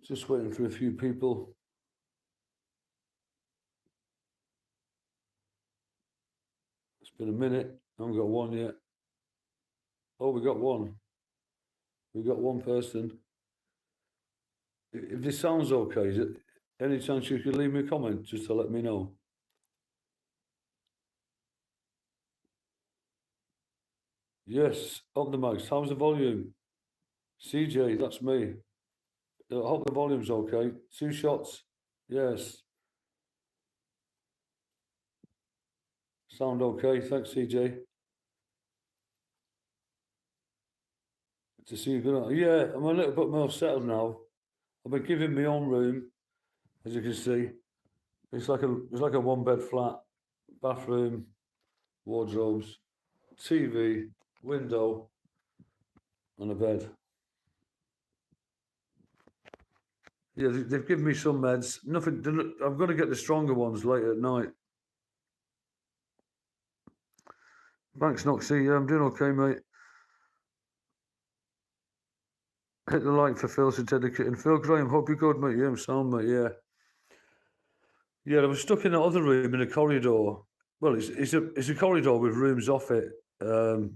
Just waiting for a few people. It's been a minute. I haven't got one yet. Oh, we got one. We got one person. If this sounds okay, is it any chance you could leave me a comment just to let me know? Yes, up the mics. How's the volume? CJ, that's me. I hope the volume's okay. 2 shots. Yes. Sound okay. Thanks, CJ. Good to see you. Good. Yeah, I'm a little bit more settled now. I've been given my own room, as you can see. It's like a 1-bed flat, bathroom, wardrobes, TV, window, and a bed. Yeah, they've given me some meds. Nothing. I'm going to get the stronger ones later at night. Thanks, Noxie. Yeah, I'm doing okay, mate. Hit the like for Phil Certificate. And Phil Graham, hope you're good, mate. Yeah, I'm sound, mate. Yeah. Yeah, I was stuck in that other room in a corridor. Well, it's a corridor with rooms off it. But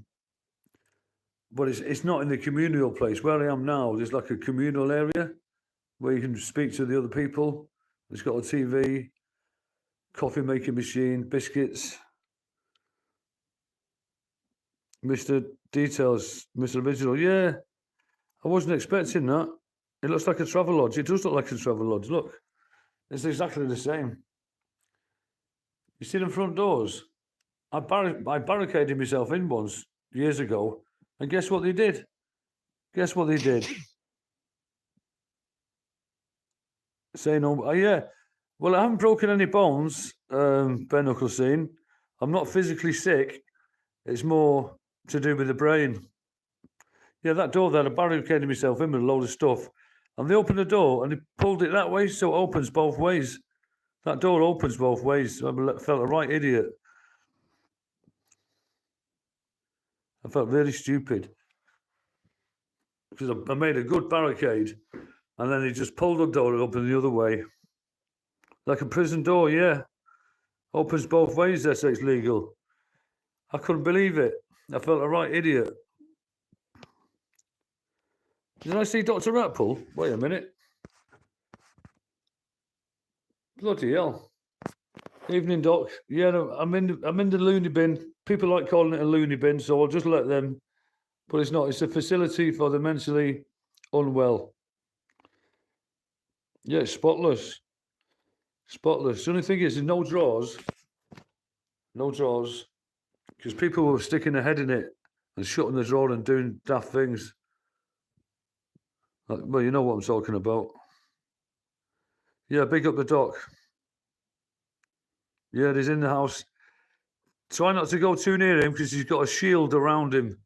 it's not in the communal place. Where I am now, there's like a communal area where you can speak to the other people. It's got a TV, coffee making machine, biscuits. Mr. Details, Mr. Original. Yeah, I wasn't expecting that. It looks like a travel lodge. It does look like a travel lodge. Look, it's exactly the same. You see them front doors? I barricaded myself in once years ago, and guess what they did? Guess what they did? Say no. Yeah. Well, I haven't broken any bones, Ben Knuckleseen. I'm not physically sick. It's more to do with the brain. Yeah, that door there, I barricaded myself in with a load of stuff. And they opened the door and they pulled it that way, so it opens both ways. That door opens both ways. I felt a right idiot. I felt really stupid. Because I made a good barricade. And then they just pulled the door and opened the other way. Like a prison door, yeah. Opens both ways, they say it's legal. I couldn't believe it. I felt a right idiot. Did I see Dr. Ratpool? Wait a minute. Bloody hell. Evening, Doc. Yeah, no, I'm in the loony bin. People like calling it a loony bin, so I'll just let them. But it's not. It's a facility for the mentally unwell. Yeah, it's spotless. Spotless. The only thing is, there's no drawers. No drawers. Because people were sticking their head in it and shutting the drawer and doing daft things. Well, you know what I'm talking about. Yeah, big up the Doc. Yeah, he's in the house. Try not to go too near him because he's got a shield around him,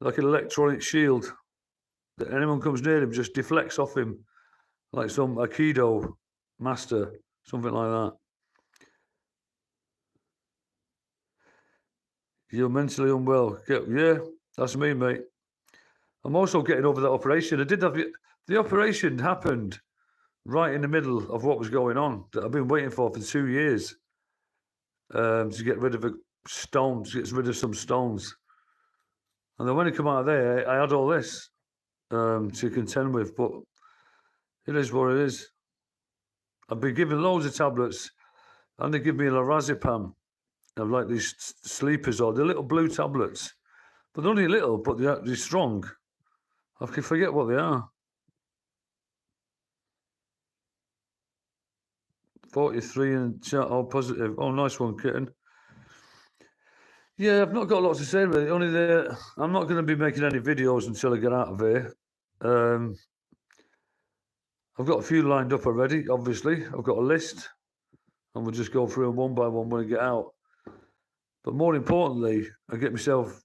like an electronic shield. That anyone comes near him just deflects off him, like some Aikido master, something like that. You're mentally unwell. Yeah, that's me, mate. I'm also getting over that operation. I did have the operation happened right in the middle of what was going on that I've been waiting for 2 years. To get rid of a stone, to get rid of some stones. And then when I come out of there, I had all this to contend with, but it is what it is. I've been given loads of tablets, and they give me lorazepam. I've like these sleepers or the little blue tablets, but they're only little, but they're strong. I can forget what they are. 43 and chat, all positive. Oh, nice one, kitten. Yeah, I've not got a lot to say really. Only I'm not going to be making any videos until I get out of here. I've got a few lined up already, obviously. I've got a list, and we'll just go through them one by one when I get out. But more importantly, I get myself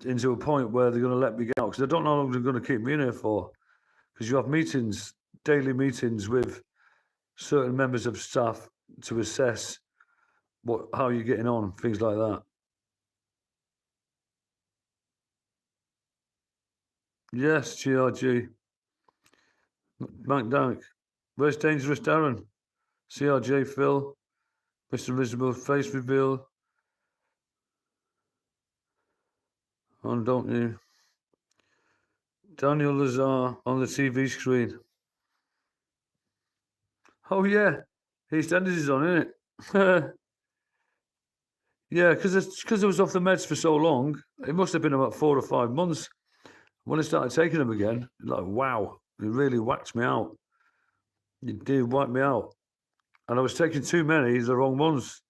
into a point where they're going to let me get out, because I don't know how long they're going to keep me in here for. Because you have meetings, daily meetings with certain members of staff to assess how you're getting on, things like that. Yes, GRG. Mike Dank. Where's Dangerous Darren? CRJ Phil. Mr. Elizabeth. Face reveal. On, don't you? Daniel Lazar on the TV screen. Oh, yeah. EastEnders is on, isn't it? Yeah, because I was off the meds for so long. It must have been about 4 or 5 months. When I started taking them again, like, wow, it really whacked me out. It did wipe me out. And I was taking too many, the wrong ones.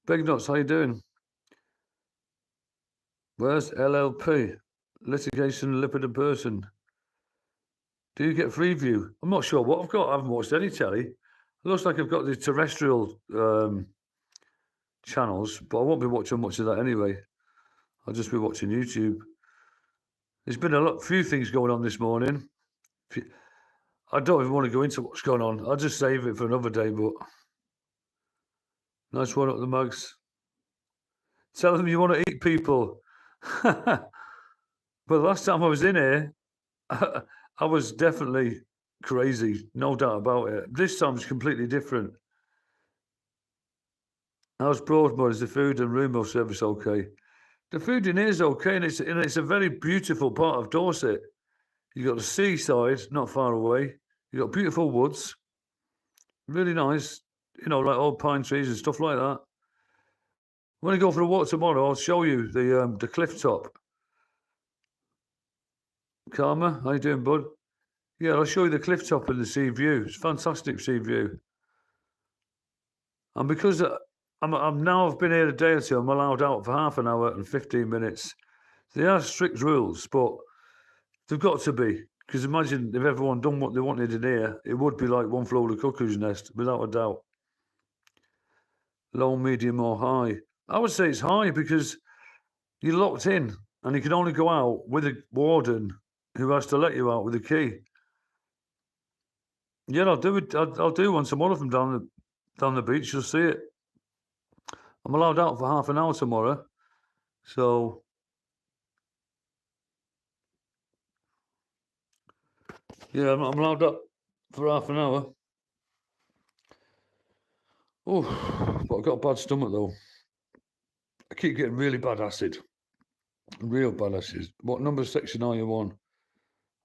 Big Nuts, how you doing? Where's LLP? Litigation, lipid and person. Do you get Freeview? I'm not sure what I've got. I haven't watched any telly. It looks like I've got the terrestrial channels, but I won't be watching much of that anyway. I'll just be watching YouTube. There's been a few things going on this morning. I don't even want to go into what's going on. I'll just save it for another day, but nice one up the mugs. Tell them you want to eat people. But last time I was in here, I was definitely crazy, no doubt about it. This time it's completely different. How's Broadmoor? Is the food and room service okay? The food in here is okay, and it's a very beautiful part of Dorset. You've got the seaside, not far away. You've got beautiful woods, really nice, like old pine trees and stuff like that. When I go for a walk tomorrow, I'll show you the cliff top. Karma, how you doing, bud? Yeah, I'll show you the cliff top and the sea view. It's fantastic sea view. And because I've been here a day or two, I'm allowed out for half an hour and 15 minutes. They are strict rules, but they've got to be. Because imagine if everyone done what they wanted in here, it would be like one flew over the cuckoo's nest, without a doubt. Low, medium, or high? I would say it's high because you're locked in and you can only go out with a warden who has to let you out with a key. Yeah, I'll do it. I'll do one tomorrow from down the beach. You'll see it. I'm allowed out for half an hour tomorrow, so yeah, I'm allowed up for half an hour. Oh, but I've got a bad stomach though. I keep getting really bad acid, real bad acid. What number section are you on?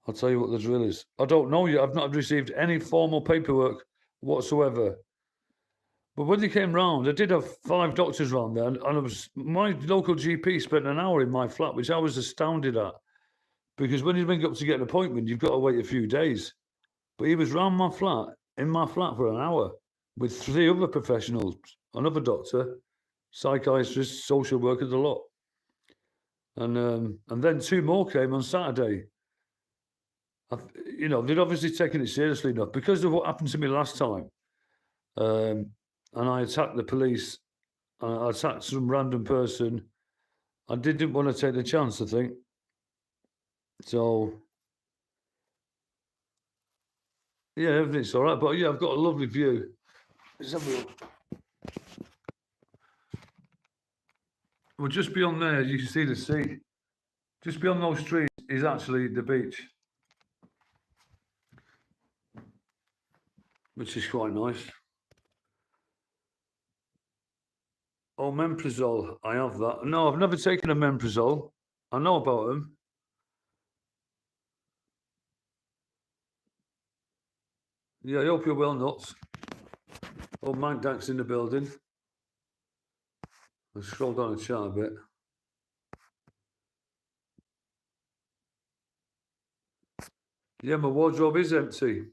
I'll tell you what the drill is. I don't know yet. I've not received any formal paperwork whatsoever. But when they came round, I did have 5 doctors round there, and my local GP spent an hour in my flat, which I was astounded at. Because when you ring up to get an appointment, you've got to wait a few days. But he was round in my flat for an hour with 3 other professionals, another doctor, psychiatrist, social worker, the lot. And then 2 more came on Saturday. They'd obviously taken it seriously enough because of what happened to me last time. And I attacked the police. I attacked some random person. I didn't want to take the chance, I think. So, yeah, everything's all right. But yeah, I've got a lovely view. Let's have a look. Well, just beyond there, you can see the sea. Just beyond those trees is actually the beach, which is quite nice. Oh, Memprazole. I have that. No, I've never taken a Memprazole. I know about them. Yeah, I hope you're well, nuts. Oh, Mike Dank's in the building. I'll scroll down and chat a bit. Yeah, my wardrobe is empty.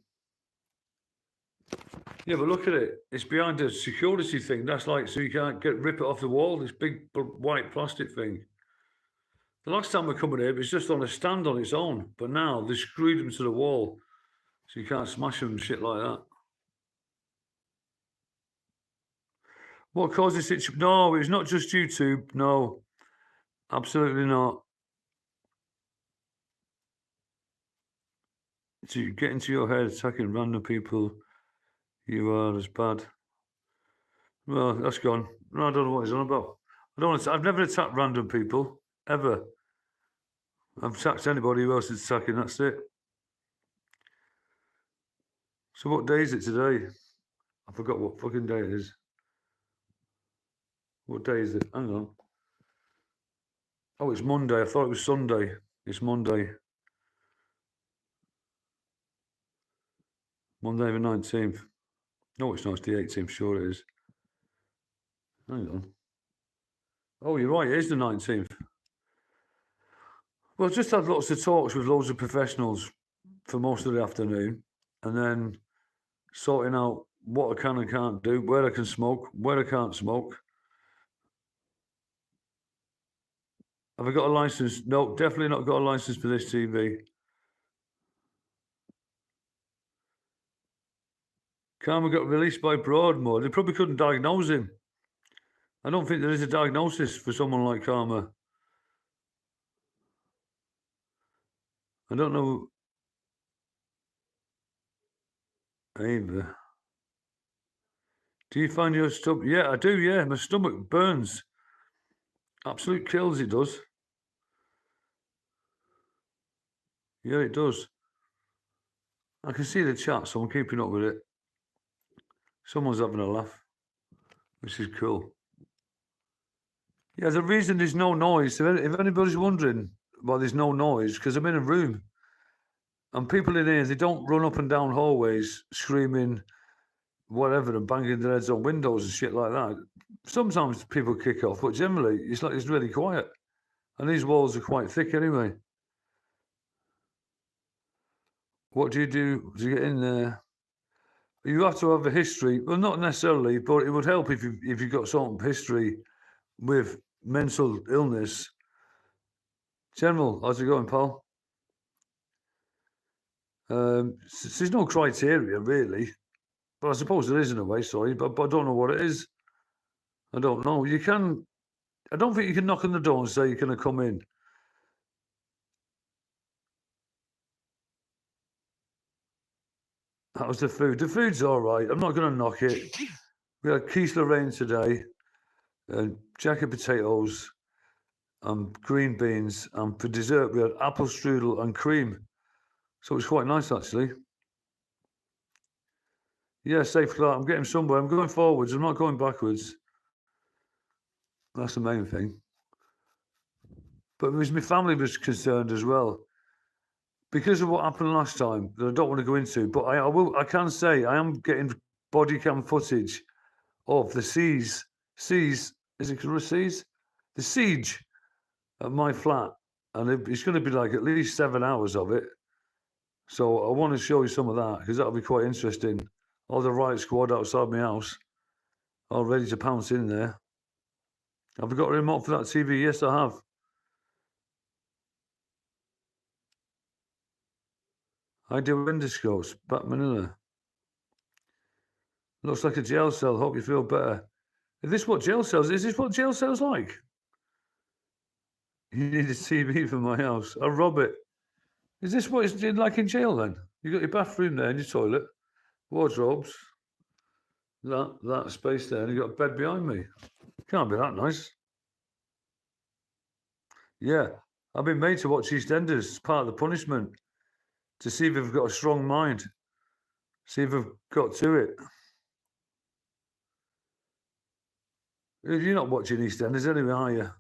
Yeah, but look at it. It's behind a security thing. That's like, so you can't rip it off the wall. This big white plastic thing. The last time we come in here, it was just on a stand on its own. But now they screwed them to the wall. So you can't smash them and shit like that. What causes it? No, it's not just YouTube. No, absolutely not. To get into your head, attacking random people, you are as bad. Well, that's gone. No, I don't know what he's on about. I've never attacked random people, ever. I've attacked anybody who else is attacking, that's it. So what day is it today? I forgot what fucking day it is. What day is it? Hang on. Oh, it's Monday. I thought it was Sunday. It's Monday. Monday the 19th. No, it's not. It's the 18th. Sure it is. Hang on. Oh, you're right. It is the 19th. Well, just had lots of talks with loads of professionals for most of the afternoon, and then sorting out what I can and can't do, where I can smoke, where I can't smoke. Have I got a license? No, definitely not got a license for this TV. Karma got released by Broadmoor. They probably couldn't diagnose him. I don't think there is a diagnosis for someone like Karma. I don't know. Ava. Do you find your stomach? Yeah, I do, yeah. My stomach burns. Absolute kills, it does. Yeah, it does. I can see the chat, so I'm keeping up with it. Someone's having a laugh, which is cool. Yeah, the reason there's no noise, if anybody's wondering why there's no noise, because I'm in a room. And people in here, they don't run up and down hallways screaming whatever and banging their heads on windows and shit like that. Sometimes people kick off, but generally it's really quiet. And these walls are quite thick anyway. What do you do to get in there? You have to have a history. Well, not necessarily, but it would help if you got some history with mental illness. General, how's it going, pal? There's no criteria really, but I suppose there is in a way. Sorry, but I don't know what it is. I don't know. You can. I don't think you can knock on the door and say you're going to come in. How's the food? The food's all right. I'm not going to knock it. We had quiche Lorraine today, jacket potatoes, green beans, and for dessert we had apple strudel and cream. So it was quite nice actually. Yeah, safe Clark. I'm getting somewhere. I'm going forwards. I'm not going backwards. That's the main thing. But it was my family was concerned as well. Because of what happened last time that I don't want to go into, but I can say I am getting body cam footage of the siege, is it called siege? The siege at my flat. And it's going to be like at least 7 hours of it. So I want to show you some of that because that'll be quite interesting. All the riot squad outside my house, all ready to pounce in there. Have I got a remote for that TV? Yes, I have. I do endoscopes, back Manila. Looks like a jail cell. Hope you feel better. Is this what jail cells? Is this what jail cells like? You need a TV for my house. I'll rob it. Is this what it's like in jail then? You got your bathroom there and your toilet, wardrobes, that space there, and you got a bed behind me. Can't be that nice. Yeah, I've been made to watch EastEnders as part of the punishment to see if they've got a strong mind, see if they've got to it. You're not watching EastEnders anyway, are you?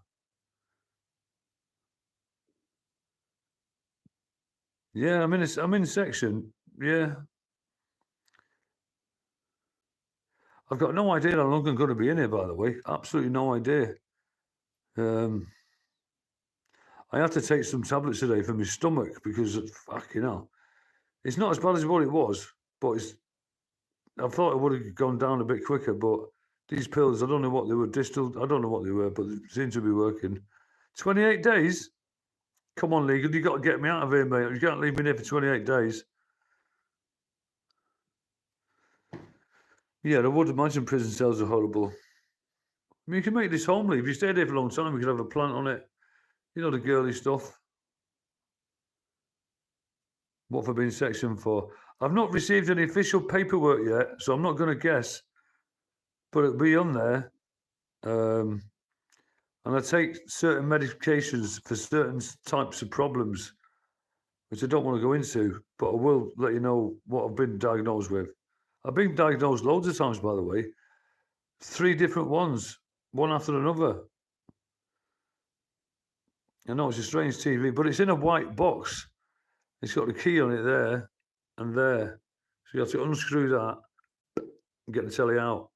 Yeah, I'm in section. Yeah. I've got no idea how long I'm going to be in here, by the way. Absolutely no idea. I had to take some tablets today for my stomach because, fucking hell, it's not as bad as what it was, but I thought it would have gone down a bit quicker, but these pills, I don't know what they were, distilled, I don't know what they were, but they seem to be working. 28 days? Come on, Legal, you got to get me out of here, mate. You can't leave me here for 28 days. Yeah, I would imagine prison cells are horrible. I mean, you can make this homely. If you stayed there for a long time, you could have a plant on it. You know, the girly stuff. What have I been sectioned for? I've not received any official paperwork yet, so I'm not going to guess. But it'll be on there. And I take certain medications for certain types of problems, which I don't want to go into, but I will let you know what I've been diagnosed with. I've been diagnosed loads of times, by the way. 3 different ones, one after another. I know it's a strange TV, but it's in a white box. It's got the key on it there and there. So you have to unscrew that and get the telly out.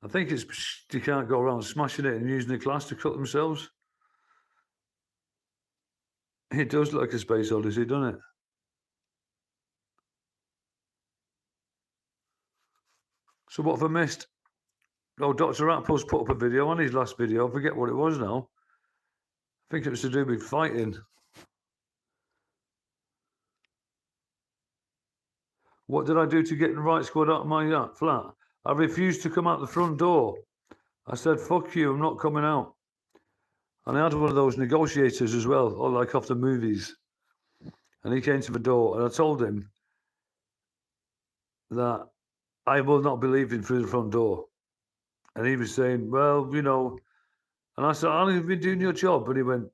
I think it's you can't go around smashing it and using the glass to cut themselves. It does look like a Space Odyssey, doesn't it? So what have I missed? Oh, Dr. Atpo's put up a video on his last video. I forget what it was now. I think it was to do with fighting. What did I do to get the right squad out of my flat? I refused to come out the front door. I said, fuck you, I'm not coming out. And I had one of those negotiators as well, or like off the movies. And he came to the door and I told him that I will not be leaving through the front door. And he was saying, well, you know, and I said, how long have you been doing your job? And he went,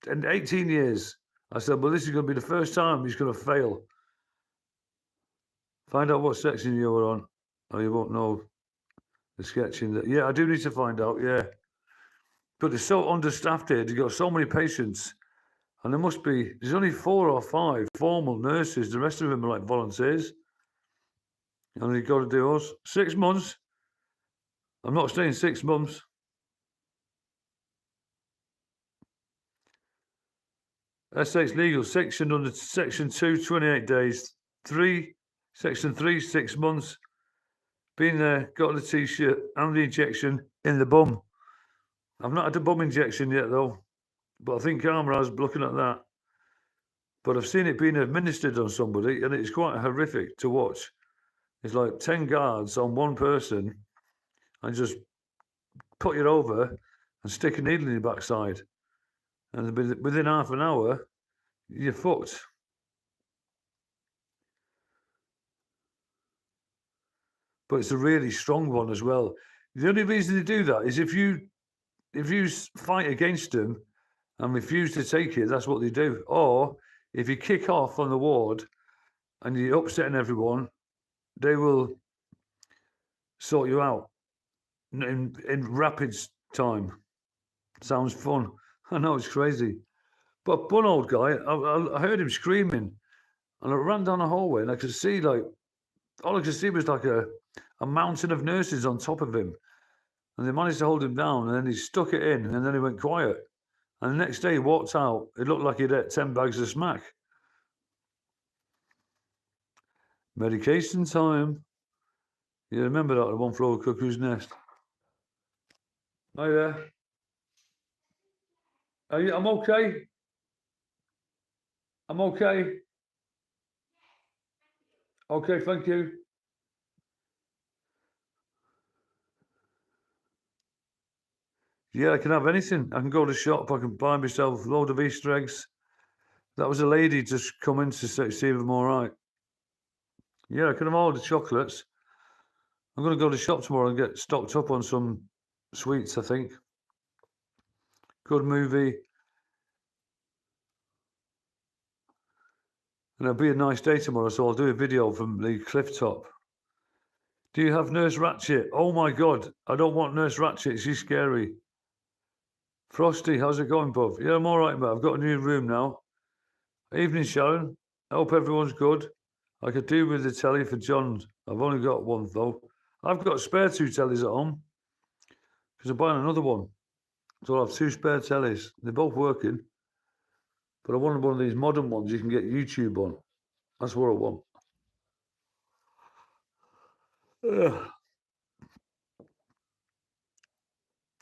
in 18 years. I said, well, this is going to be the first time he's going to fail. Find out what section you were on, or you won't know the sketching. That, yeah, I do need to find out, yeah. But they're so understaffed here. They've got so many patients. And there must be, there's only 4 or 5 formal nurses. The rest of them are like volunteers. And they've got to do us. 6 months. I'm not staying 6 months. Essex Legal, section 2, 28 days. 3, section 3, 6 months. Been there, got the t-shirt and the injection in the bum. I've not had a bum injection yet though, but I think Armour's looking at that. But I've seen it being administered on somebody and it's quite horrific to watch. It's like 10 guards on one person and just put you over and stick a needle in your backside. And within half an hour, you're fucked. But it's a really strong one as well. The only reason they do that is if you fight against them and refuse to take it, that's what they do. Or if you kick off on the ward and you're upsetting everyone, they will sort you out in rapid time. Sounds fun. I know it's crazy. But one old guy, I heard him screaming and I ran down the hallway and I could see like, all I could see was like a mountain of nurses on top of him. And they managed to hold him down and then he stuck it in and then he went quiet. And the next day he walked out, it looked like he'd ate 10 bags of smack. Medication time. You remember that, the one floor of Cuckoo's Nest? Hi there. I'm okay. I'm okay. Okay, thank you. Yeah, I can have anything. I can go to the shop. I can buy myself a load of Easter eggs. That was a lady just come in to see if I'm all right. Yeah, I can have all the chocolates. I'm going to go to the shop tomorrow and get stocked up on some sweets, I think. Good movie. And it'll be a nice day tomorrow, so I'll do a video from the cliff top. Do you have Nurse Ratched? Oh my God, I don't want Nurse Ratched. She's scary. Frosty, how's it going, bub? Yeah, I'm all right, mate. I've got a new room now. Evening, Sharon. I hope everyone's good. I could do with the telly for John. I've only got one, though. I've got spare 2 tellies at home because I'm buying another one. So I'll have 2 spare tellies. They're both working. But I wanted one of these modern ones you can get YouTube on. That's what I want.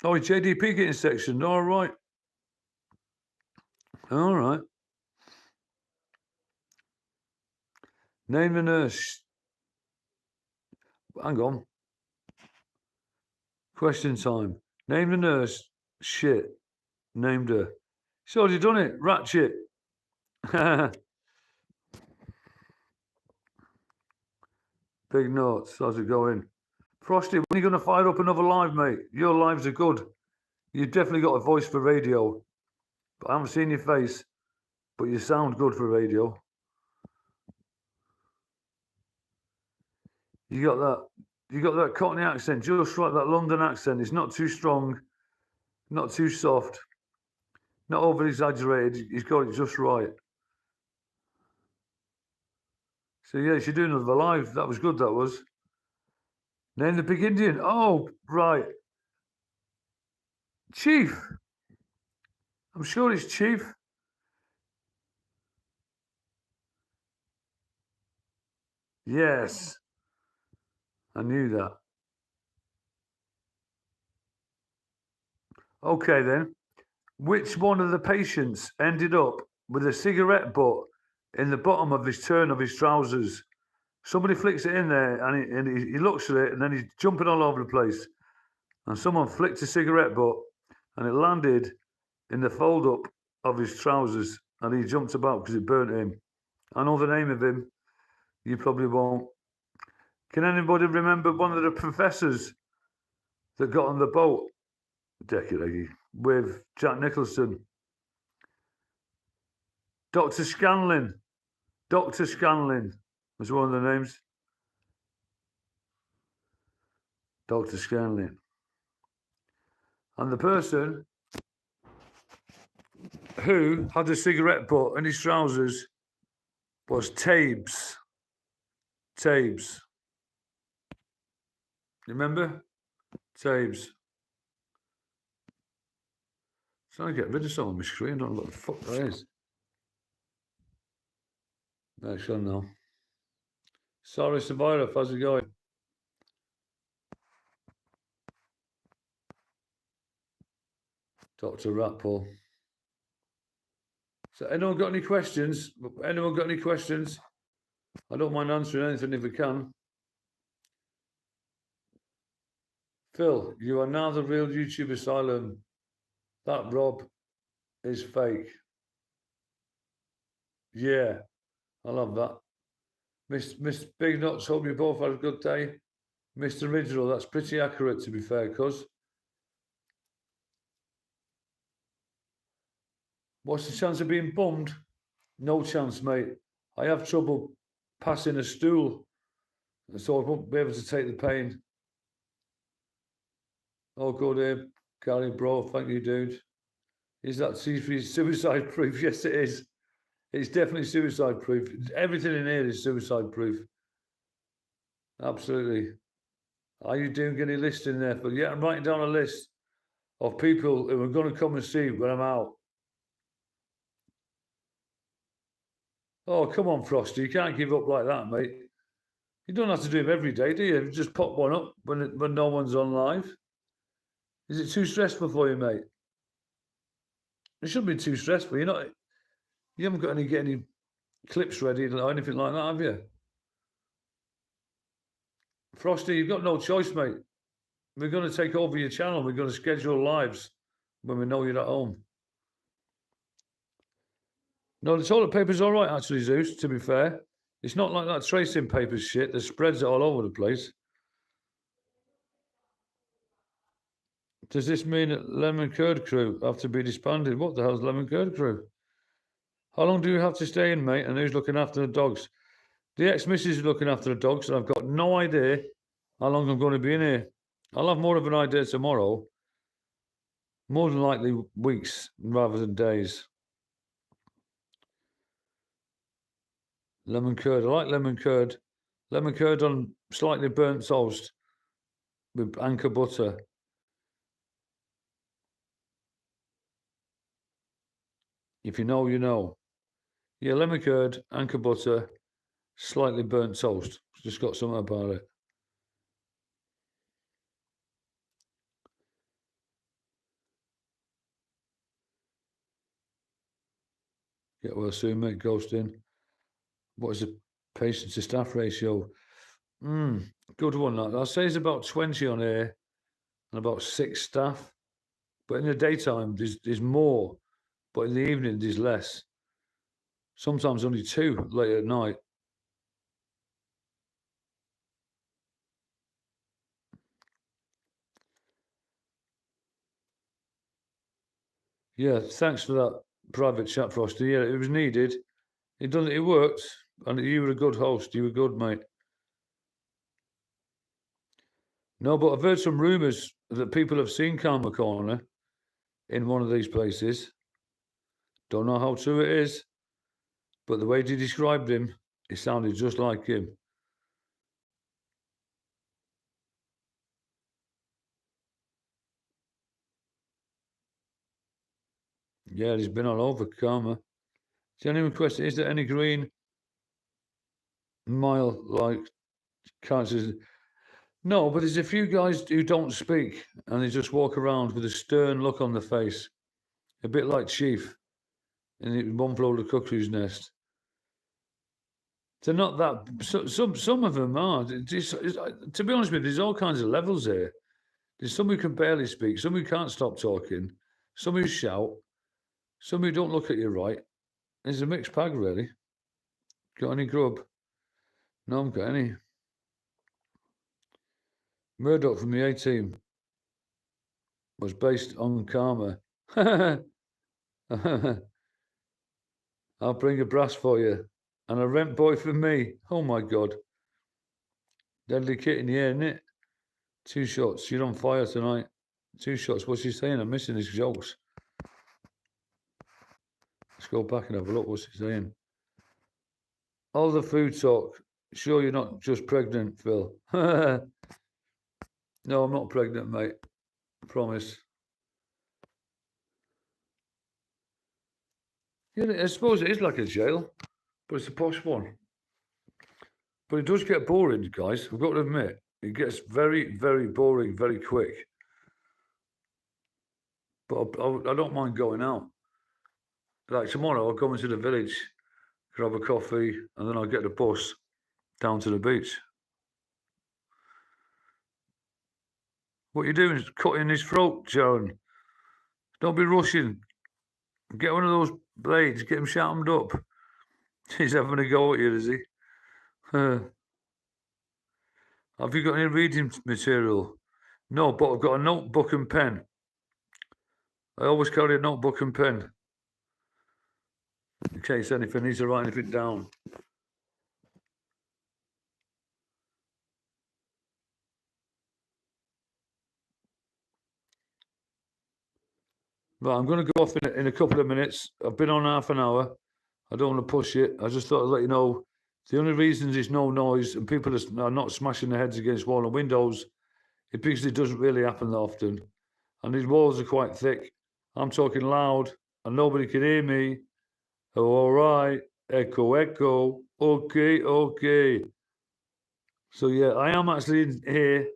Oh, JDP getting sectioned. All right. All right. Name the nurse. Hang on. Question time. Name the nurse. Shit. Named her. She's already done it. Ratchet. Big notes. How's it going? Frosty, when are you going to fire up another live, mate? Your lives are good. You've definitely got a voice for radio. But I haven't seen your face. but you sound good for radio. You got that Cockney accent, just right, that London accent. It's not too strong, not too soft, not over exaggerated. He's got it just right. So yeah, she's doing another live. That was good, that was. Name the big Indian. Oh, right. Chief. I'm sure it's Chief. Yes. I knew that. Okay, then. Which one of the patients ended up with a cigarette butt in the bottom of his turn of his trousers? Somebody flicks it in there, and he looks at it, and then he's jumping all over the place. And someone flicked a cigarette butt, and it landed in the fold up of his trousers, and he jumped about because it burnt him. I know the name of him. You probably won't. Can anybody remember one of the professors that got on the boat, Decky, with Jack Nicholson? Dr. Scanlon. Dr. Scanlon was one of the names. Dr. Scanlon. And the person who had a cigarette butt in his trousers was Tabes. Tabes. You remember? Tabes. Trying to get rid of some on my screen. I don't know what the fuck that is. Actually, no. Sorry, Survivor, how's it going? Dr. Ratpole. So, anyone got any questions? Anyone got any questions? I don't mind answering anything if we can. Phil, you are now the real YouTube Asylum. That Rob is fake. Yeah, I love that. Miss Big Nuts, hope you both had a good day. Mr. Original, that's pretty accurate to be fair, cuz. What's the chance of being bummed? No chance, mate. I have trouble passing a stool, so I won't be able to take the pain. Oh, good, Abe. Gary, bro, thank you, dude. Is that C3 suicide proof? Yes, it is. It's definitely suicide proof. Everything in here is suicide proof. Absolutely. Are you doing any list in there? But yeah, I'm writing down a list of people who are going to come and see when I'm out. Oh, come on, Frosty. You can't give up like that, mate. You don't have to do them every day, do you? Just pop one up when no one's on live. Is it too stressful for you, mate? It shouldn't be too stressful. You haven't got any clips ready or anything like that, have you? Frosty, you've got no choice, mate. We're going to take over your channel. We're going to schedule lives when we know you're at home. No, the toilet paper's all right, actually, Zeus, to be fair. It's not like that tracing paper shit that spreads it all over the place. Does this mean that Lemon Curd Crew have to be disbanded? What the hell's Lemon Curd Crew? How long do you have to stay in, mate? And who's looking after the dogs? The ex-missus is looking after the dogs, and I've got no idea how long I'm going to be in here. I'll have more of an idea tomorrow. More than likely weeks rather than days. Lemon curd. I like lemon curd. Lemon curd on slightly burnt toast with anchor butter. If you know, you know. Yeah, lemon curd, anchor butter, slightly burnt toast. It's just got something about it. Get well soon, mate. Ghosting. What is the patient to staff ratio? Good one, that. I'll say it's about 20 on here and about 6 staff. But in the daytime, there's more. But in the evening, there's less. Sometimes only 2 late at night. Yeah, thanks for that, private chat, Frosty. Yeah, it was needed. It done. It worked, and you were a good host. You were good, mate. No, but I've heard some rumours that people have seen Karma Corner in one of these places. Don't know how true it is, but the way he described him, it sounded just like him. Yeah, he's been all over Karma. Genuine question: is there any green mile like cancers? No, but there's a few guys who don't speak and they just walk around with a stern look on their face, a bit like Chief in One Flew Over the Cuckoo's Nest. They're not that. Some of them are. To be honest with you, there's all kinds of levels here. There's some who can barely speak, some who can't stop talking, some who shout, some who don't look at you right. There's a mixed bag, really. Got any grub? No, I haven't got any. Murdoch from the A-Team was based on Karma. I'll bring a brass for you. And a rent boy for me. Oh my God. Deadly kit in the air, isn't it? 2 shots. You're on fire tonight. 2 shots. What's he saying? I'm missing his jokes. Let's go back and have a look. What's he saying? All the food talk. Sure you're not just pregnant, Phil? No, I'm not pregnant, mate. I promise. Yeah, I suppose it is like a jail, but it's a posh one. But it does get boring, guys. I've got to admit, it gets very, very boring very quick. But I don't mind going out. Like tomorrow, I'll go into the village, grab a coffee, and then I'll get the bus down to the beach. What you doing is cutting his throat, Joan. Don't be rushing. Get one of those blades, get him sharpened up. He's having a go at you, is he? Have you got any reading material? No, but I've got a notebook and pen. I always carry a notebook and pen. In case anything needs to write anything down. Right, I'm going to go off in a couple of minutes. I've been on half an hour. I don't want to push it. I just thought I'd let you know the only reason there's no noise and people are not smashing their heads against wall and windows is because it doesn't really happen that often. And these walls are quite thick. I'm talking loud and nobody can hear me. Oh, all right. Echo, echo. Okay, okay. So, yeah, I am actually in here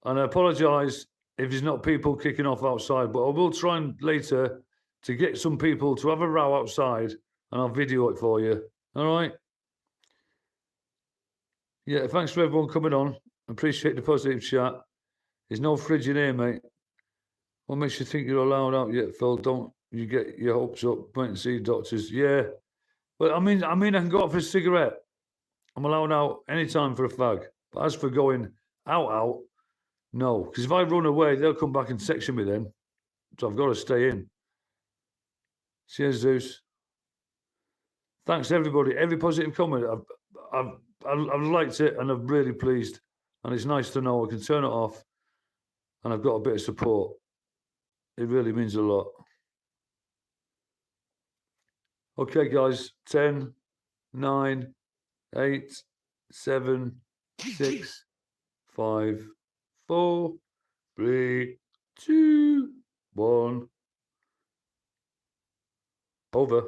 and I apologise if there's not people kicking off outside, but I will try and later to get some people to have a row outside and I'll video it for you. All right? Yeah, thanks for everyone coming on. Appreciate the positive chat. There's no fridge in here, mate. What makes you think you're allowed out yet, Phil? Don't you get your hopes up? Wait and see doctors. Yeah. But I mean, I can go out for a cigarette. I'm allowed out anytime for a fag. But as for going out, no. Because if I run away, they'll come back and section me then. So I've got to stay in. Cheers, Zeus. Thanks, everybody. Every positive comment. I've liked it and I'm really pleased. And it's nice to know I can turn it off and I've got a bit of support. It really means a lot. Okay, guys. 10, 9, 8, 7, 6, 5, 4, 3, 2, 1. Over.